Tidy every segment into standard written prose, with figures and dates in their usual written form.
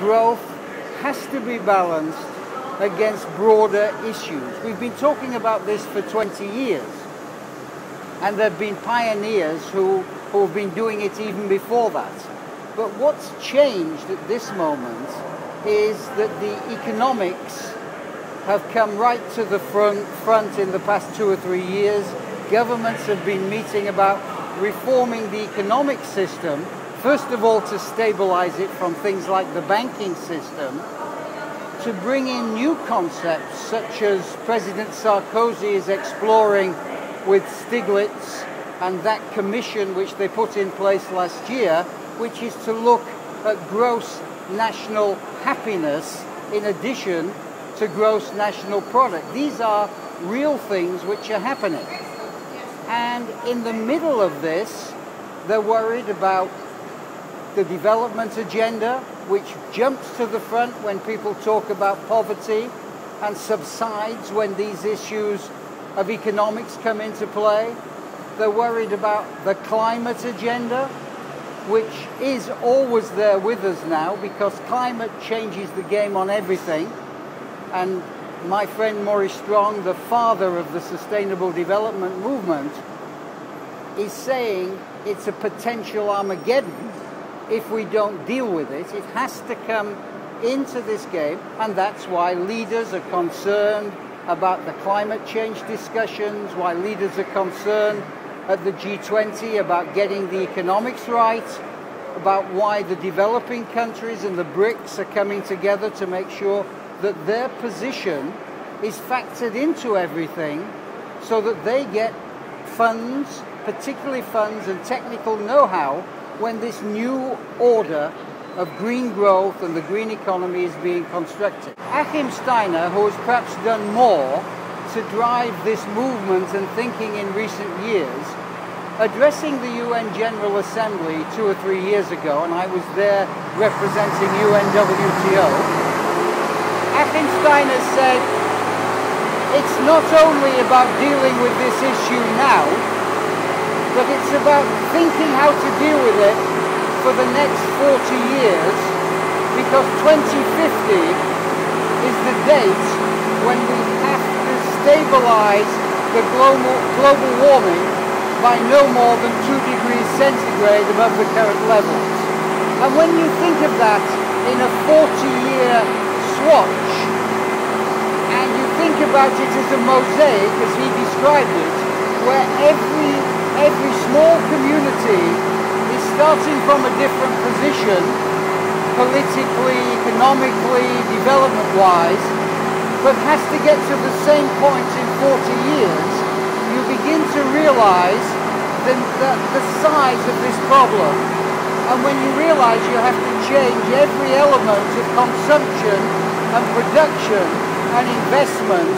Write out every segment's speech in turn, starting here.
growth has to be balanced against broader issues. We've been talking about this for 20 years, and there have been pioneers who have been doing it even before that. But what's changed at this moment is that the economics have come right to the front in the past 2 or 3 years. Governments have been meeting about reforming the economic system, first of all to stabilize it from things like the banking system, to bring in new concepts such as President Sarkozy is exploring with Stiglitz and that commission which they put in place last year, which is to look at gross national happiness in addition to gross national product. These are real things which are happening. And in the middle of this, they're worried about the development agenda, which jumps to the front when people talk about poverty and subsides when these issues of economics come into play. They're worried about the climate agenda, which is always there with us now because climate changes the game on everything. And my friend Maurice Strong, the father of the Sustainable Development Movement, is saying it's a potential Armageddon if we don't deal with it. It has to come into this game, and that's why leaders are concerned about the climate change discussions, why leaders are concerned at the G20 about getting the economics right, about why the developing countries and the BRICS are coming together to make sure that their position is factored into everything so that they get funds, particularly funds and technical know-how when this new order of green growth and the green economy is being constructed. Achim Steiner, who has perhaps done more to drive this movement and thinking in recent years, addressing the UN General Assembly 2 or 3 years ago, and I was there representing UNWTO, Achim Steiner said, it's not only about dealing with this issue now, but it's about thinking how to deal with it for the next 40 years, because 2050 is the date when we have to stabilize the global warming by no more than 2 degrees centigrade above the current levels. And when you think of that in a 40-year swatch, and you think about it as a mosaic, as he described it, where every small community is starting from a different position, politically, economically, development-wise, but has to get to the same point in 40 years, you begin to realize the size of this problem. And when you realize you have to change every element of consumption and production and investment,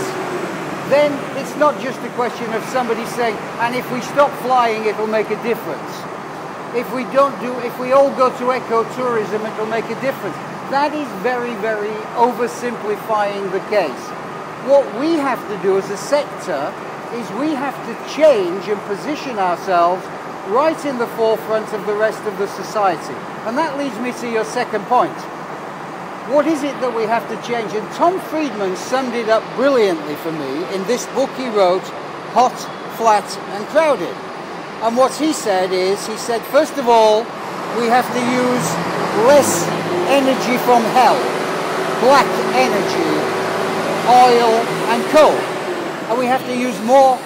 then it's not just a question of somebody saying, and if we stop flying, it'll make a difference. If we all go to ecotourism, it'll make a difference. That is very, very oversimplifying the case. What we have to do as a sector is we have to change and position ourselves right in the forefront of the rest of the society. And that leads me to your second point. What is it that we have to change? And Tom Friedman summed it up brilliantly for me in this book he wrote, Hot, Flat and Crowded. And what he said is, first of all, we have to use less energy from hell, black energy, oil and coal. And we have to use more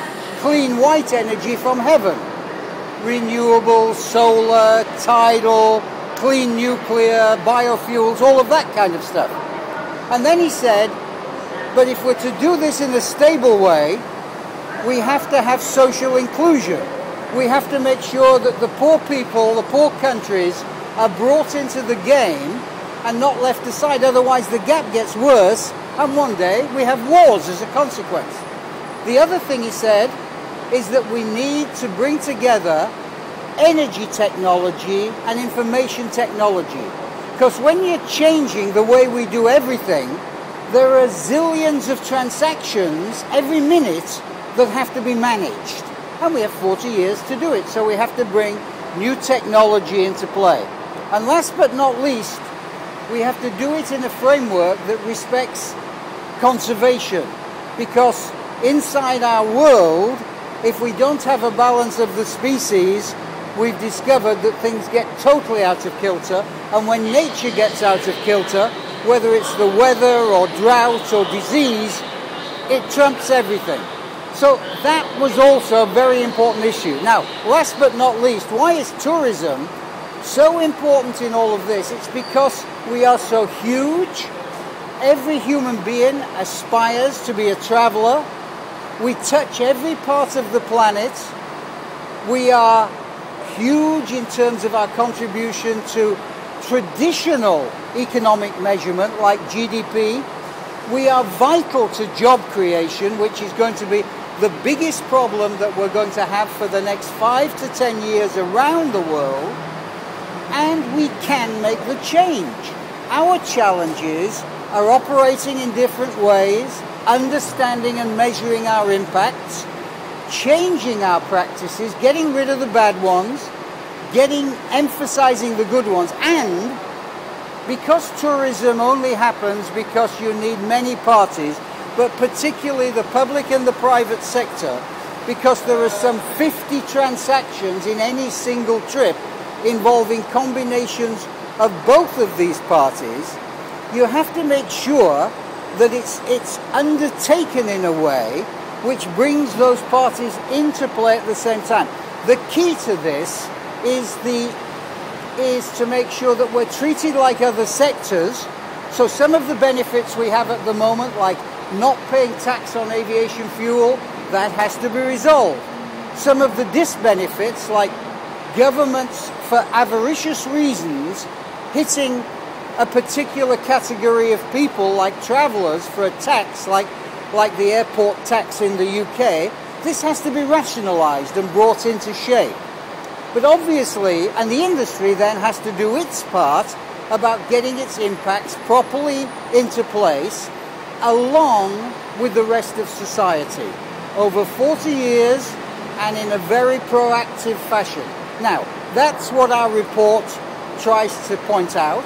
clean white energy from heaven, renewable, solar, tidal, clean nuclear, biofuels, all of that kind of stuff. And then he said, but if we're to do this in a stable way, we have to have social inclusion. We have to make sure that the poor people, the poor countries, are brought into the game and not left aside. Otherwise the gap gets worse, and one day we have wars as a consequence. The other thing he said is that we need to bring together energy technology and information technology. Because when you're changing the way we do everything, there are zillions of transactions every minute that have to be managed. And we have 40 years to do it, so we have to bring new technology into play. And last but not least, we have to do it in a framework that respects conservation, because inside our world, if we don't have a balance of the species, we've discovered that things get totally out of kilter, and when nature gets out of kilter, whether it's the weather or drought or disease, it trumps everything. So that was also a very important issue. Now, last but not least, why is tourism so important in all of this? It's because we are so huge. Every human being aspires to be a traveler. We touch every part of the planet. We are huge in terms of our contribution to traditional economic measurement like GDP. We are vital to job creation, which is going to be the biggest problem that we're going to have for the next 5 to 10 years around the world. And we can make the change. Our challenges are operating in different ways, understanding and measuring our impacts, changing our practices, getting rid of the bad ones, emphasizing the good ones. And because tourism only happens because you need many parties, but particularly the public and the private sector, because there are some 50 transactions in any single trip involving combinations of both of these parties, you have to make sure that it's undertaken in a way which brings those parties into play at the same time. The key to this is to make sure that we're treated like other sectors. So some of the benefits we have at the moment, like not paying tax on aviation fuel, that has to be resolved. Some of the disbenefits, like governments for avaricious reasons hitting a particular category of people like travellers for a tax like the airport tax in the UK, this has to be rationalised and brought into shape. But obviously, and the industry then has to do its part about getting its impacts properly into place along with the rest of society over 40 years and in a very proactive fashion. Now, that's what our report tries to point out,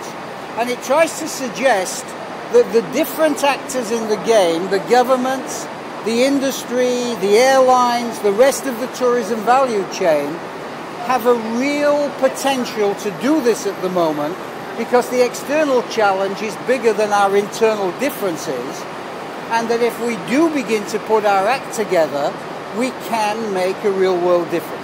and it tries to suggest that the different actors in the game, the governments, the industry, the airlines, the rest of the tourism value chain, have a real potential to do this at the moment, because the external challenge is bigger than our internal differences, and that if we do begin to put our act together, we can make a real world difference.